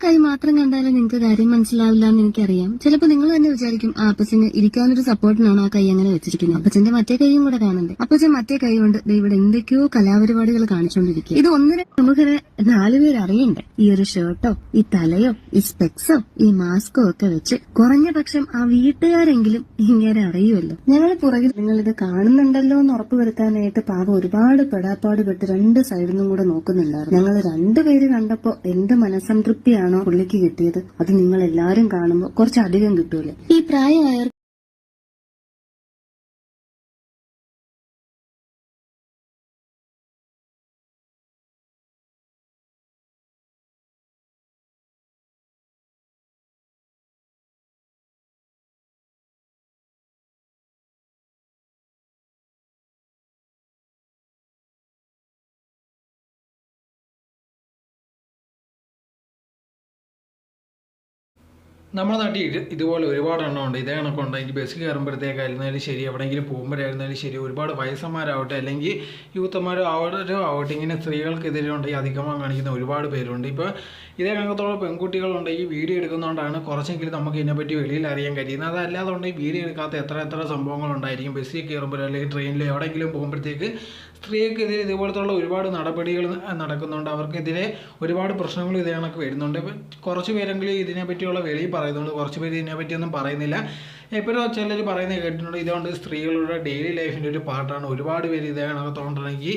കൈ മാത്രം കണ്ടാലും നിങ്ങൾക്ക് കാര്യം മനസ്സിലാവില്ല എന്ന് എനിക്കറിയാം. ചിലപ്പോൾ നിങ്ങൾ തന്നെ വിചാരിക്കും ആ അപ്പച്ചന് ഇരിക്കാനൊരു സപ്പോർട്ടിനാണ് ആ കൈ അങ്ങനെ വെച്ചിരിക്കുന്നത്. അപ്പച്ചന്റെ മറ്റേ കൈയും കൂടെ കാണണ്ടേ? അപ്പച്ചൻ മറ്റേ കൈ കൊണ്ട് ഇവിടെ എന്തൊക്കെയോ കലാപരിപാടികൾ കാണിച്ചുകൊണ്ടിരിക്കുക. ഇത് ഒന്നിനെ നമുക്കിടെ 4 പേര് അറിയണ്ടേ? ഈ ഒരു ഷർട്ടോ, ഈ തലയോ, ഈ സ്പെക്സോ, ഈ മാസ്കോ ഒക്കെ വെച്ച് കുറഞ്ഞ പക്ഷം ആ വീട്ടുകാരെങ്കിലും ഇങ്ങനെ അറിയുമല്ലോ. ഞങ്ങൾ പുറകിൽ നിങ്ങൾ ഇത് കാണുന്നുണ്ടല്ലോ എന്ന് ഉറപ്പുവരുത്താനായിട്ട് പാപം ഒരുപാട് പെടാപ്പാട് പെട്ട് 2 സൈഡിൽ നിന്നും കൂടെ നോക്കുന്നുണ്ടായിരുന്നു. ഞങ്ങൾ 2 പേര് കണ്ടപ്പോ എന്ത് മനസ്സംതൃപ്തിയാണോ പുള്ളിക്ക് കിട്ടിയത്, അത് നിങ്ങൾ എല്ലാരും കാണുമ്പോൾ കുറച്ചധികം കിട്ടൂലേ. ഈ പ്രായമായവർ നമ്മുടെ നാട്ടിൽ ഇതുപോലെ ഒരുപാട് എണ്ണം ഉണ്ട്. ഇതേ കണക്കുണ്ട്. എനിക്ക് ബസ് കയറുമ്പോഴത്തേക്കായിരുന്നാലും ശരി, എവിടെയെങ്കിലും പോകുമ്പോഴായിരുന്നാലും ശരി, ഒരുപാട് വയസ്സന്മാരാവട്ടെ അല്ലെങ്കിൽ യൂത്തന്മാരോ ആവട്ടെ ഇങ്ങനെ സ്ത്രീകൾക്കെതിരെ ഉണ്ട് ഈ അതിക്രമം കാണിക്കുന്ന ഒരുപാട് പേരുണ്ട്. ഇപ്പോൾ ഇതേ കണക്കത്തോളം പെൺകുട്ടികളുണ്ട്. ഈ വീഡിയോ എടുക്കുന്നതുകൊണ്ടാണ് കുറച്ചെങ്കിലും നമുക്ക് ഇതിനെപ്പറ്റി വെളിയിൽ അറിയാൻ കഴിയുന്നത്. അതല്ലാതെ കൊണ്ട് ഈ വീഡിയോ എടുക്കാത്ത എത്ര സംഭവങ്ങളുണ്ടായിരിക്കും. ബസ്സിൽ കയറുമ്പോഴോ അല്ലെങ്കിൽ ട്രെയിനിലോ എവിടെയെങ്കിലും പോകുമ്പോഴത്തേക്ക് സ്ത്രീകൾക്കെതിരെ ഇതുപോലത്തുള്ള ഒരുപാട് നടപടികൾ നടക്കുന്നുണ്ട്. അവർക്കെതിരെ ഒരുപാട് പ്രശ്നങ്ങൾ ഇതേ കണക്ക് വരുന്നുണ്ട്. ഇപ്പം കുറച്ച് പേരെങ്കിലും ഇതിനെപ്പറ്റിയുള്ള വെളിയിൽ പറയുന്നുണ്ട്, കുറച്ച് പേര് ഇതിനെപ്പറ്റിയൊന്നും പറയുന്നില്ല. എപ്പോഴും ചിലർ പറയുന്നത് കേട്ടിട്ടുണ്ട് ഇതുകൊണ്ട് സ്ത്രീകളുടെ ഡെയിലി ലൈഫിൻ്റെ ഒരു പാർട്ടാണ്. ഒരുപാട് പേര് ഇതേ കണക്കത്തോണ്ടെങ്കിൽ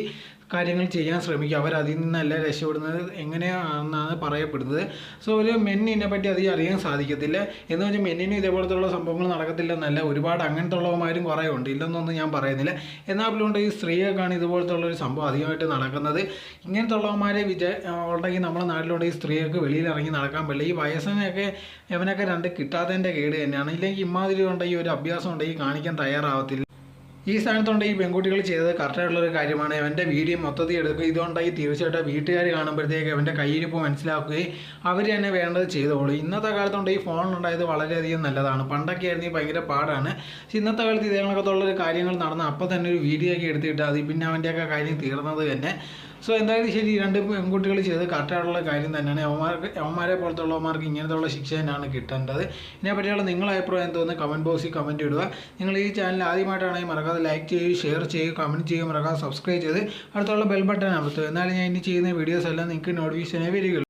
കാര്യങ്ങൾ ചെയ്യാൻ ശ്രമിക്കുക. അവരതിൽ നിന്നല്ല രക്ഷപ്പെടുന്നത് എങ്ങനെയാണെന്നാണ് പറയപ്പെടുന്നത്. സോ ഒരു മെന്നിനെ പറ്റി അധികം അറിയാൻ സാധിക്കത്തില്ല. എന്ന് വെച്ചാൽ മെന്നിനും ഇതേപോലത്തുള്ള സംഭവങ്ങൾ നടക്കത്തില്ലെന്നല്ല, ഒരുപാട് അങ്ങനത്തെ ഉള്ളവന്മാരും കുറേ ഉണ്ട്, ഇല്ലെന്നൊന്നും ഞാൻ പറയുന്നില്ല. എന്നാൽ പോലും ഈ സ്ത്രീകൾക്കാണ് ഇതുപോലത്തുള്ളൊരു സംഭവം അധികമായിട്ട് നടക്കുന്നത്. ഇങ്ങനത്തെ ഉള്ളവന്മാരെ ഉണ്ടെങ്കിൽ നമ്മുടെ നാട്ടിലുണ്ട് ഈ സ്ത്രീകൾക്ക് വെളിയിൽ ഇറങ്ങി നടക്കാൻ പറ്റില്ല. ഈ വയസ്സിനൊക്കെ എവനൊക്കെ 2 കിട്ടാത്തതിൻ്റെ കേട് തന്നെയാണ്. ഇല്ലെങ്കിൽ ഇമാതിരി ഉണ്ടെങ്കിൽ ഒരു അഭ്യാസം ഉണ്ടെങ്കിൽ കാണിക്കാൻ തയ്യാറാവത്തില്ല. ഈ സ്ഥാനത്തുണ്ട് ഈ പെൺകുട്ടികൾ ചെയ്തത് കറക്റ്റായിട്ടുള്ളൊരു കാര്യമാണ്. അവൻ്റെ വീഡിയോ മൊത്തത്തിൽ എടുക്കുക. ഇതുകൊണ്ടായി തീർച്ചയായിട്ടും വീട്ടുകാർ കാണുമ്പോഴത്തേക്ക് അവൻ്റെ കയ്യിരിപ്പ് മനസ്സിലാക്കുകയും അവർ തന്നെ വേണ്ടത് ചെയ്തോളൂ. ഇന്നത്തെ കാലത്തുണ്ട് ഈ ഫോണുണ്ടായത് വളരെയധികം നല്ലതാണ്. പണ്ടൊക്കെ ആയിരുന്നു ഈ ഭയങ്കര പാടാണ്. പക്ഷേ ഇന്നത്തെ കാലത്ത് ഇതേകണക്കത്തുള്ളൊരു കാര്യങ്ങൾ നടന്ന് അപ്പം തന്നെ ഒരു വീഡിയോ ഒക്കെ എടുത്തിട്ട് അത് പിന്നെ അവൻ്റെയൊക്കെ കാര്യം തീർന്നത് തന്നെ. സോ എന്തായാലും ശരി, 2 പെൺകുട്ടികൾ ചെയ്ത് കറക്റ്റായിട്ടുള്ള കാര്യം തന്നെയാണ്. അവന്മാരെ പോലത്തുള്ളവന്മാർക്ക് ഇങ്ങനത്തുള്ള ശിക്ഷ തന്നെയാണ് കിട്ടേണ്ടത്. ഇതിനെപ്പറ്റിയുള്ള നിങ്ങളുടെ അഭിപ്രായം എന്തോന്ന് കമൻറ്റ് ബോക്സിൽ കമൻറ്റ് ഇടുക. നിങ്ങൾ ഈ ചാനൽ ആദ്യമായിട്ടാണെങ്കിൽ മറക്കാതെ ലൈക്ക് ചെയ്യുക, ഷെയർ ചെയ്യുക, കമൻറ്റ് ചെയ്യുക, മറക്കാതെ സബ്സ്ക്രൈബ് ചെയ്ത് അടുത്തുള്ള ബെൽ ബട്ടൺ അമർത്തുക. എന്നാലും ഞാൻ ഇനി ചെയ്യുന്ന വീഡിയോസ് എല്ലാം നിങ്ങൾക്ക് നോട്ടിഫിക്കേഷനായി വരികയുള്ളൂ.